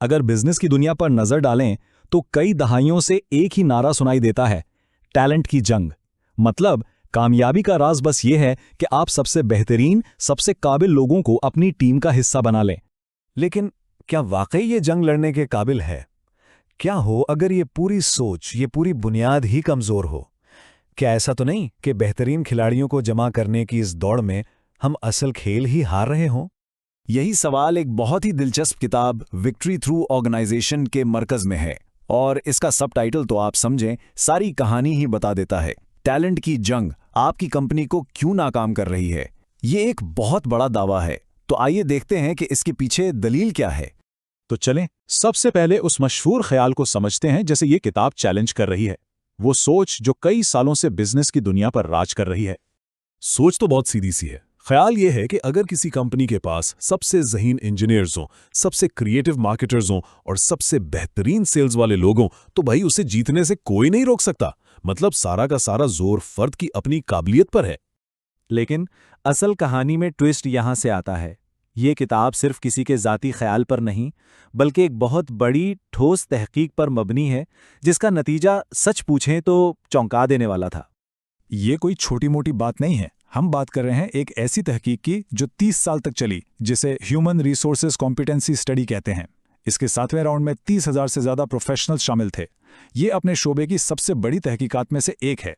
अगर बिजनेस की दुनिया पर नजर डालें तो कई दहाइयों से एक ही नारा सुनाई देता है, टैलेंट की जंग। मतलब कामयाबी का राज बस ये है कि आप सबसे बेहतरीन, सबसे काबिल लोगों को अपनी टीम का हिस्सा बना लें। लेकिन क्या वाकई ये जंग लड़ने के काबिल है? क्या हो अगर ये पूरी सोच, ये पूरी बुनियाद ही कमज़ोर हो? क्या ऐसा तो नहीं कि बेहतरीन खिलाड़ियों को जमा करने की इस दौड़ में हम असल खेल ही हार रहे हों? यही सवाल एक बहुत ही दिलचस्प किताब विक्ट्री थ्रू ऑर्गेनाइजेशन के मरकज में है, और इसका सबटाइटल तो आप समझें, सारी कहानी ही बता देता है। टैलेंट की जंग आपकी कंपनी को क्यों नाकाम कर रही है? ये एक बहुत बड़ा दावा है, तो आइए देखते हैं कि इसके पीछे दलील क्या है। तो चलें, सबसे पहले उस मशहूर ख्याल को समझते हैं जैसे ये किताब चैलेंज कर रही है। वो सोच जो कई सालों से बिजनेस की दुनिया पर राज कर रही है। सोच तो बहुत सीधी सी है। ख्याल ये है कि अगर किसी कंपनी के पास सबसे ज़हीन इंजीनियर्स हों, सबसे क्रिएटिव मार्केटर्स हों और सबसे बेहतरीन सेल्स वाले लोग हों, तो भाई उसे जीतने से कोई नहीं रोक सकता। मतलब सारा का सारा जोर फर्द की अपनी काबिलियत पर है। लेकिन असल कहानी में ट्विस्ट यहाँ से आता है। ये किताब सिर्फ किसी के ज़ाती ख्याल पर नहीं, बल्कि एक बहुत बड़ी ठोस तहकीक पर मबनी है, जिसका नतीजा सच पूछें तो चौंका देने वाला था। ये कोई छोटी मोटी बात नहीं है। हम बात कर रहे हैं एक ऐसी तहकीक की जो 30 साल तक चली, जिसे ह्यूमन रिसोर्सेज कॉम्पिटेंसी स्टडी कहते हैं। इसके 7वें राउंड में 30,000 से ज़्यादा प्रोफेशनल्स शामिल थे। ये अपने शोबे की सबसे बड़ी तहकीकात में से एक है।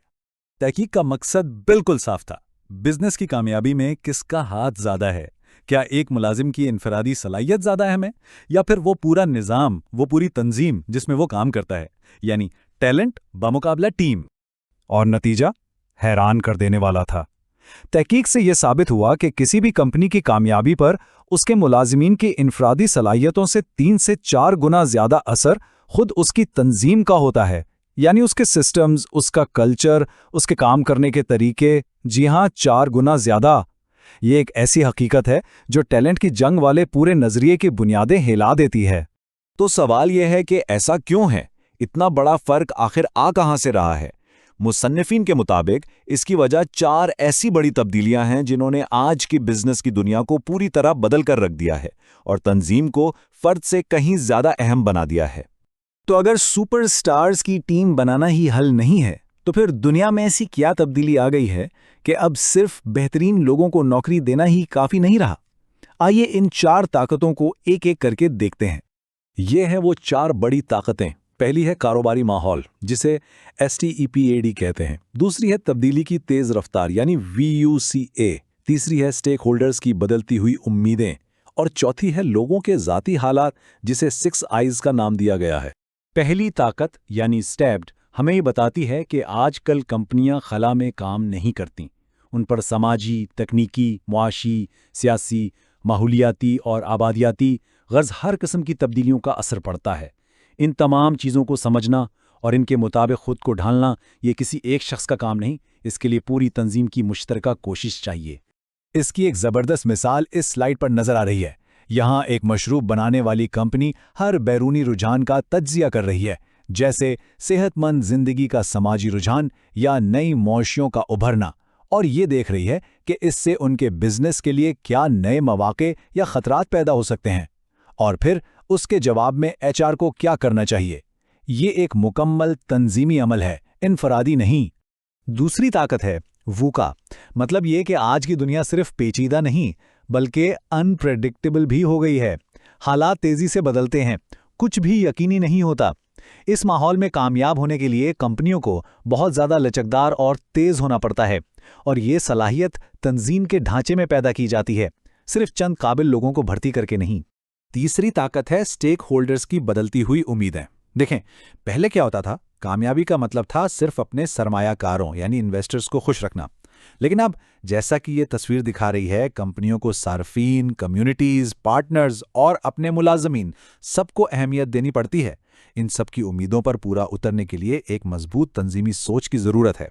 तहकीक का मकसद बिल्कुल साफ था। बिजनेस की कामयाबी में किसका हाथ ज़्यादा है? क्या एक मुलाजिम की इनफरादी सलाहियत ज़्यादा अहम है, या फिर वो पूरा निज़ाम, वो पूरी तंजीम जिसमें वो काम करता है, यानी टैलेंट बमुकाबला टीम? और नतीजा हैरान कर देने वाला था। तहकीक से यह साबित हुआ कि किसी भी कंपनी की कामयाबी पर उसके मुलाजिमीन की इनफरादी सलाहियतों से 3 से 4 गुना ज़्यादा असर खुद उसकी तंजीम का होता है, यानी उसके सिस्टम्स, उसका कल्चर, उसके काम करने के तरीके। जी हाँ, 4 गुना ज़्यादा। ये एक ऐसी हकीकत है जो टैलेंट की जंग वाले पूरे नज़रिए की बुनियादें हिला देती है। तो सवाल यह है कि ऐसा क्यों है? इतना बड़ा फर्क आखिर आ कहां से रहा है? मुसन्निफीन के मुताबिक इसकी वजह 4 ऐसी बड़ी तब्दीलियां हैं जिन्होंने आज की बिजनेस की दुनिया को पूरी तरह बदल कर रख दिया है और तंजीम को फर्द से कहीं ज्यादा अहम बना दिया है। तो अगर सुपरस्टार्स की टीम बनाना ही हल नहीं है, तो फिर दुनिया में ऐसी क्या तब्दीली आ गई है कि अब सिर्फ बेहतरीन लोगों को नौकरी देना ही काफी नहीं रहा? आइए इन 4 ताकतों को एक एक करके देखते हैं। ये हैं वो 4 बड़ी ताकतें। पहली है कारोबारी माहौल, जिसे STEPAD कहते हैं। दूसरी है तब्दीली की तेज रफ्तार, यानी VUCA। तीसरी है स्टेक होल्डर्स की बदलती हुई उम्मीदें, और चौथी है लोगों के ज़ाती हालात, जिसे 6 आइज़ का नाम दिया गया है। पहली ताकत यानी स्टैब्ड हमें ये बताती है कि आजकल कंपनियां खला में काम नहीं करती। उन पर समाजी, तकनीकी, मुआशी, सियासी, माहौलियाती और आबादियाती गर्ज हर किस्म की तब्दीलियों का असर पड़ता है। इन तमाम चीज़ों को समझना और इनके मुताबिक खुद को ढालना ये किसी एक शख्स का काम नहीं, इसके लिए पूरी तंजीम की मुश्तरका कोशिश चाहिए। इसकी एक ज़बरदस्त मिसाल इस स्लाइड पर नजर आ रही है। यहाँ एक मशरूब बनाने वाली कंपनी हर बैरूनी रुझान का तज्जिया कर रही है, जैसे सेहतमंद जिंदगी का समाजी रुझान या नई मौशियों का उभरना, और ये देख रही है कि इससे उनके बिजनेस के लिए क्या नए मौके या खतरात पैदा हो सकते हैं, और फिर उसके जवाब में HR को क्या करना चाहिए। ये एक मुकम्मल तंजीमी अमल है, इनफरादी नहीं। दूसरी ताकत है वूका। मतलब ये कि आज की दुनिया सिर्फ पेचीदा नहीं बल्कि अनप्रेडिक्टेबल भी हो गई है। हालात तेजी से बदलते हैं, कुछ भी यकीनी नहीं होता। इस माहौल में कामयाब होने के लिए कंपनियों को बहुत ज़्यादा लचकदार और तेज़ होना पड़ता है, और ये सलाहियत तंजीम के ढांचे में पैदा की जाती है, सिर्फ चंद काबिल लोगों को भर्ती करके नहीं। तीसरी ताकत है स्टेक होल्डर्स की बदलती हुई उम्मीदें। देखें, पहले क्या होता था? कामयाबी का मतलब था सिर्फ अपने सरमायाकारों यानी इन्वेस्टर्स को खुश रखना। लेकिन अब जैसा कि ये तस्वीर दिखा रही है, कंपनियों को सार्फिन, कम्युनिटीज़, पार्टनर्स और अपने मुलाजमीन सबको अहमियत देनी पड़ती है। इन सब की उम्मीदों पर पूरा उतरने के लिए एक मजबूत तंजीमी सोच की ज़रूरत है।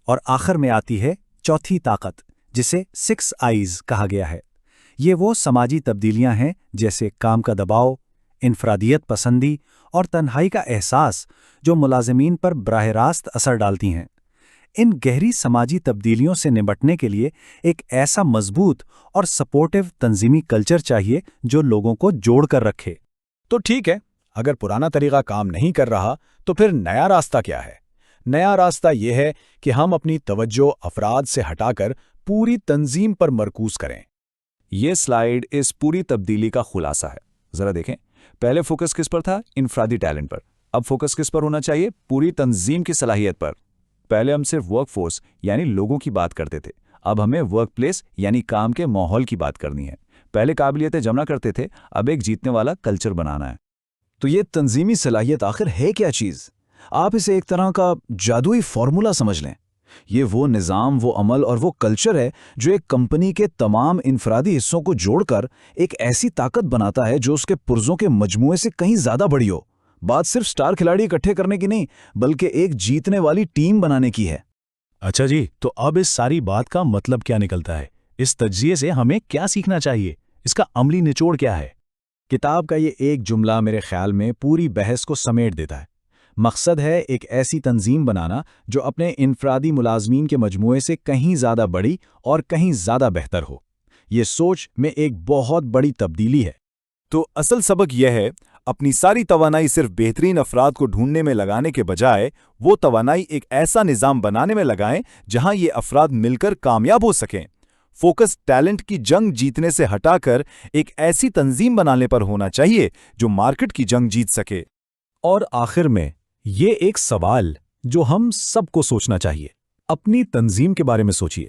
और आखिर में आती है चौथी ताकत, जिसे 6 आइज़ कहा गया है। ये वो समाजी तब्दीलियां हैं जैसे काम का दबाव, इनफरादियत पसंदी और तन्हाई का एहसास, जो मुलाजमीन पर बराह रास्त असर डालती हैं। इन गहरी समाजी तब्दीलियों से निपटने के लिए एक ऐसा मजबूत और सपोर्टिव तंजीमी कल्चर चाहिए जो लोगों को जोड़ कर रखे। तो ठीक है, अगर पुराना तरीका काम नहीं कर रहा तो फिर नया रास्ता क्या है? नया रास्ता ये है कि हम अपनी तवज्जो अफराद से हटाकर पूरी तंजीम पर मरकूज करें। ये स्लाइड इस पूरी तब्दीली का खुलासा है। जरा देखें, पहले फोकस किस पर था? इनफरादी टैलेंट पर। अब फोकस किस पर होना चाहिए? पूरी तंजीम की सलाहियत पर। पहले हम सिर्फ वर्कफोर्स यानी लोगों की बात करते थे, अब हमें वर्कप्लेस यानी काम के माहौल की बात करनी है। पहले काबिलियतें जमा करते थे, अब एक जीतने वाला कल्चर बनाना है। तो ये तंजीमी सलाहियत आखिर है क्या चीज़? आप इसे एक तरह का जादुई फॉर्मूला समझ लें। ये वो निज़ाम, वो अमल और वो कल्चर है जो एक कंपनी के तमाम इनफरादी हिस्सों को जोड़कर एक ऐसी ताकत बनाता है जो उसके पुर्जों के मजमूए से कहीं ज़्यादा बड़ी हो। बात सिर्फ स्टार खिलाड़ी इकट्ठे करने की नहीं, बल्कि एक जीतने वाली टीम बनाने की है। अच्छा जी, तो अब इस सारी बात का मतलब क्या निकलता है? इस तज्जिए से हमें क्या सीखना चाहिए? इसका अमली निचोड़ क्या है? किताब का ये एक जुमला मेरे ख्याल में पूरी बहस को समेट देता है। मकसद है एक ऐसी तंजीम बनाना जो अपने इनफरादी मुलाजमीन के मजमूए से कहीं ज़्यादा बड़ी और कहीं ज़्यादा बेहतर हो। ये सोच में एक बहुत बड़ी तब्दीली है। तो असल सबक यह है, अपनी सारी तवानाई सिर्फ बेहतरीन अफराद को ढूंढने में लगाने के बजाय वो तवानाई एक ऐसा निज़ाम बनाने में लगाएं जहां ये अफराद मिलकर कामयाब हो सकें। फोकस टैलेंट की जंग जीतने से हटाकर एक ऐसी तंजीम बनाने पर होना चाहिए जो मार्केट की जंग जीत सके। और आखिर में ये एक सवाल जो हम सबको सोचना चाहिए, अपनी तंजीम के बारे में सोचिए।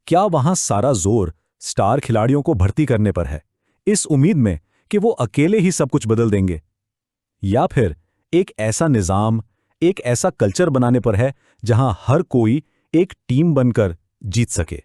क्या वहां सारा जोर स्टार खिलाड़ियों को भर्ती करने पर है, इस उम्मीद में कि वो अकेले ही सब कुछ बदल देंगे, या फिर एक ऐसा निजाम, एक ऐसा कल्चर बनाने पर है जहां हर कोई एक टीम बनकर जीत सके?